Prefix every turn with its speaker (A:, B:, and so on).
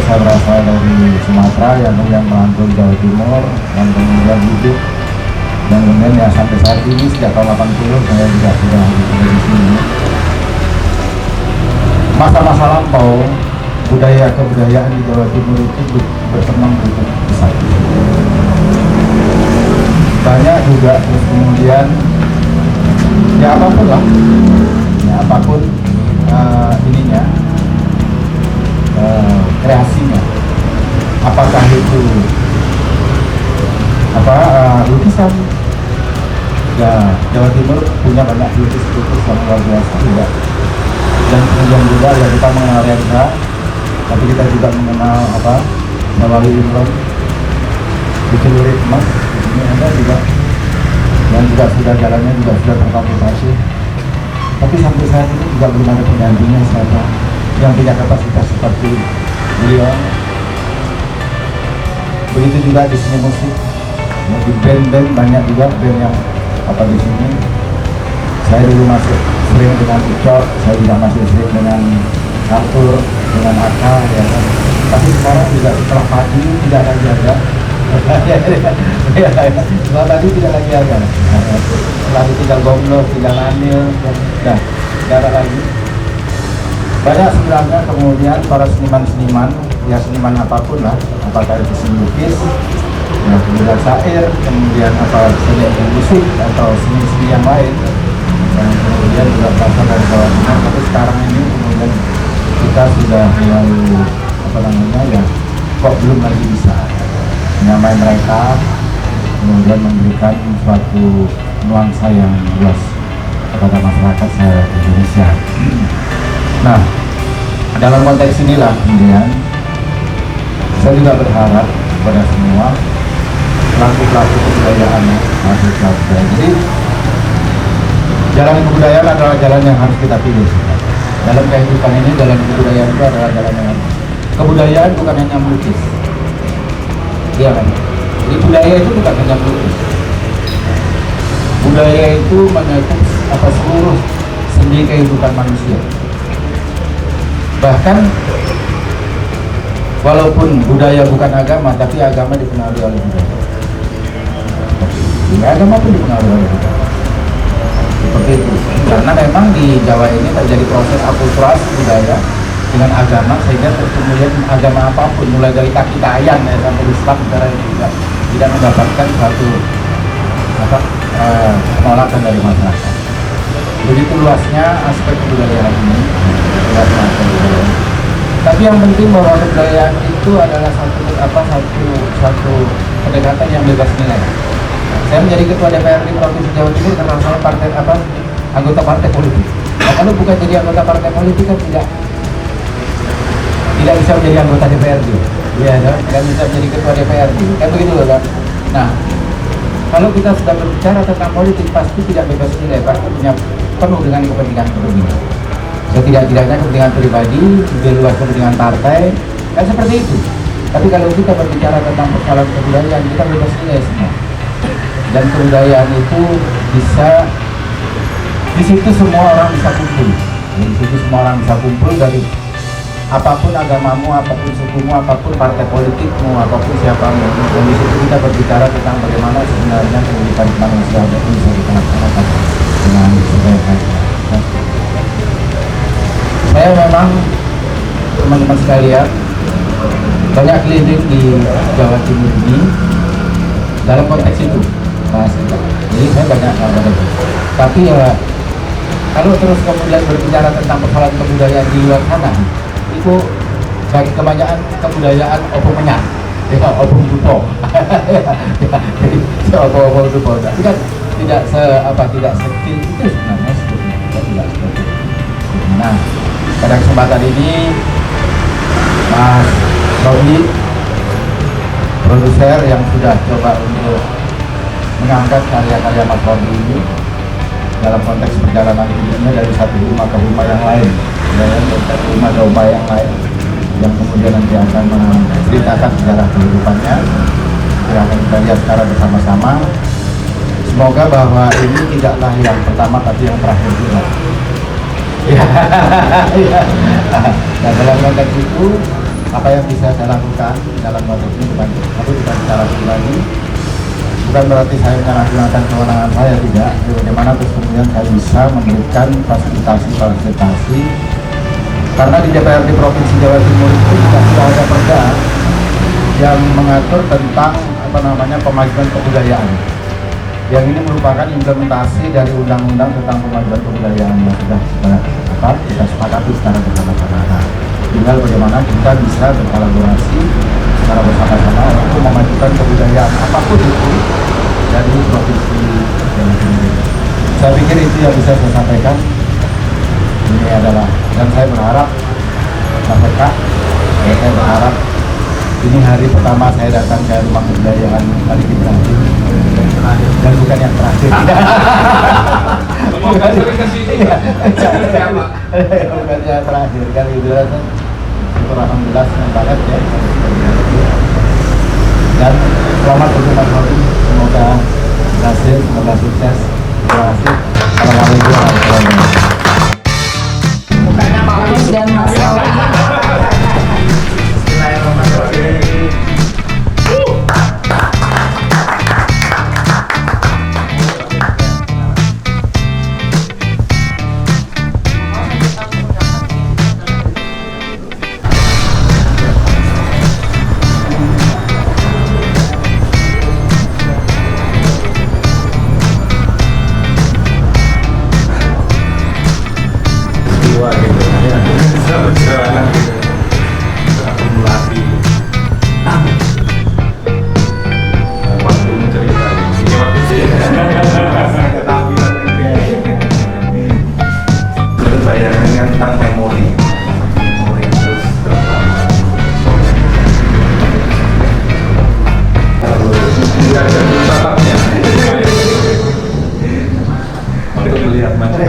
A: saya berasal dari Sumatera yang kemudian merantau Jawa Timur dan kemudian hidup dan kemudian ya sampai saat ini sejak tahun 80 saya juga sudah hidup di sini. Masa-masa lampau kebudayaan di Jawa Timur itu berkembang cukup besar. Banyak juga terus kemudian ya apapun lah, ya apapun ininya kreasinya, apakah itu lukisan. Ya Jawa Timur punya banyak lukis-lukis yang luar biasa juga. Dan kemudian juga ya kita mengenal Rendra, tapi kita juga mengenal Nawawi Imron di Celurit Emas. Ini ada juga yang juga sudah jalannya juga sudah terkonfirmasi. Tapi sampai saat ini juga belum ada penggantinya siapa yang punya kapasitas seperti beliau. Begitu juga di sini musik, di band-band banyak juga band yang di sini. Saya dulu masih sering dengan Ucok, saya juga masih sering dengan Arthur, dengan Aka, ya kan. Tapi sekarang juga setelah pagi tidak lagi ada. Setelah tadi tidak lagi ada. Lalu tinggal Gomlo, tinggal Anil, tidak ada lagi. Banyak sebenarnya kemudian para seniman-seniman, ya seniman apapun lah, apakah itu seni lukis, ya kemudian syair, kemudian seni musik atau seni-seni yang lain, yang kemudian juga berasal dari Jawa Timur. Tapi sekarang ini kemudian kita sudah mulai ya kok belum lagi bisa menyamai mereka, kemudian memberikan suatu nuansa yang luas kepada masyarakat Indonesia. Nah, dalam konteks inilah kemudian saya juga berharap kepada semua pelaku-pelaku kebudayaan, jadi jalan kebudayaan adalah jalan yang harus kita pilih. Dalam kehidupan ini, jalan kebudayaan itu adalah jalan yang kebudayaan bukan hanya melukis, iya kan? Jadi budaya itu bukan hanya melukis. Budaya itu mencakup seluruh sendi kehidupan manusia. Bahkan walaupun budaya bukan agama, tapi agama dipengaruhi oleh budaya. Jadi agama pun dipengaruhi oleh budaya. Seperti itu. Karena memang di Jawa ini terjadi proses akulturasi budaya dengan agama, sehingga kemudian agama apapun, mulai dari kaki kayan ya, sampai Islam secara ini tidak mendapatkan satu penolakan dari masyarakat. Begitu luasnya aspek kebudayaan ini. Tapi yang penting bahwa kebudayaan itu adalah satu pendekatan yang bebas nilai. Saya menjadi ketua DPRD Provinsi Jawa Timur karena saya anggota partai politik. Nah, kalau bukan jadi anggota partai politik kan tidak bisa menjadi anggota DPRD. Iya, kan bisa menjadi ketua DPRD. Kan begitu loh kan. Nah, kalau kita sudah berbicara tentang politik pasti tidak bebas nilai, pasti punya penuh dengan kepentingan pribadi. Setidak-tidaknya kepentingan pribadi, lebih luas kepentingan partai, kan seperti itu. Tapi kalau kita berbicara tentang persoalan kebudayaan, kita bebas nilai semua. Dan kebudayaan itu bisa, di situ semua orang bisa kumpul. Di situ semua orang bisa kumpul dari apapun agamamu, apapun sukumu, apapun partai politikmu, apapun siapamu. Dan di situ kita berbicara tentang bagaimana sebenarnya kehidupan manusia itu bisa dilaksanakan dengan sebaik-baiknya. Saya memang teman-teman sekalian banyak keliling di Jawa Timur ini dalam konteks itu. Jadi saya banyak tapi ya kalau terus kemudian berbicara tentang persoalan kebudayaan di luar sana, itu bagi kebanyakan kebudayaan opung menyang, ya opung dupo, ya opung dupo. Tapi kan tidak sekecil itu sebenarnya, tidak seperti itu. Nah, pada kesempatan ini Mas Robi, produser yang sudah coba untuk mengangkat karya-karya Mas Robi ini dalam konteks perjalanan hidupnya dari satu rumah ke rumah yang lain, dari satu rumah ke rumah yang lain, yang kemudian nanti akan menceritakan sejarah kehidupannya yang akan kita lihat secara bersama-sama. Semoga bahwa ini tidaklah yang pertama tapi yang terakhir juga. Ya. Nah, dalam konteks itu apa yang bisa saya lakukan dalam waktu ini bukan cara pribadi, bukan berarti saya menyalahgunakan kewenangan saya, tidak. Bagaimana terus kemudian saya bisa memberikan fasilitasi karena di DPRD Provinsi Jawa Timur itu juga sudah ada perda yang mengatur tentang pemajuan kebudayaan. Yang ini merupakan implementasi dari undang-undang tentang pemajuan kebudayaan yang sudah kita sepakati secara bersama-sama. Tinggal bagaimana kita bisa berkolaborasi secara bersama-sama untuk memajukan kebudayaan apapun itu dari provinsi Jawa Timur. Saya pikir itu yang bisa saya sampaikan. Ini adalah, dan saya berharap KPK, saya berharap ini hari pertama saya datang ke rumah kebudayaan Balik Ibrahim dan bukan yang terakhir. Bukan yang terakhir kali itu. Alhamdulillah senang banget ya. Dan selamat untuk Mas Robi, semoga berhasil, semoga sukses. Terima kasih. Assalamualaikum warahmatullahi wabarakatuh.
B: Dan Mas Robi.
C: tentang memori terus tidak ada tatapnya untuk melihat macam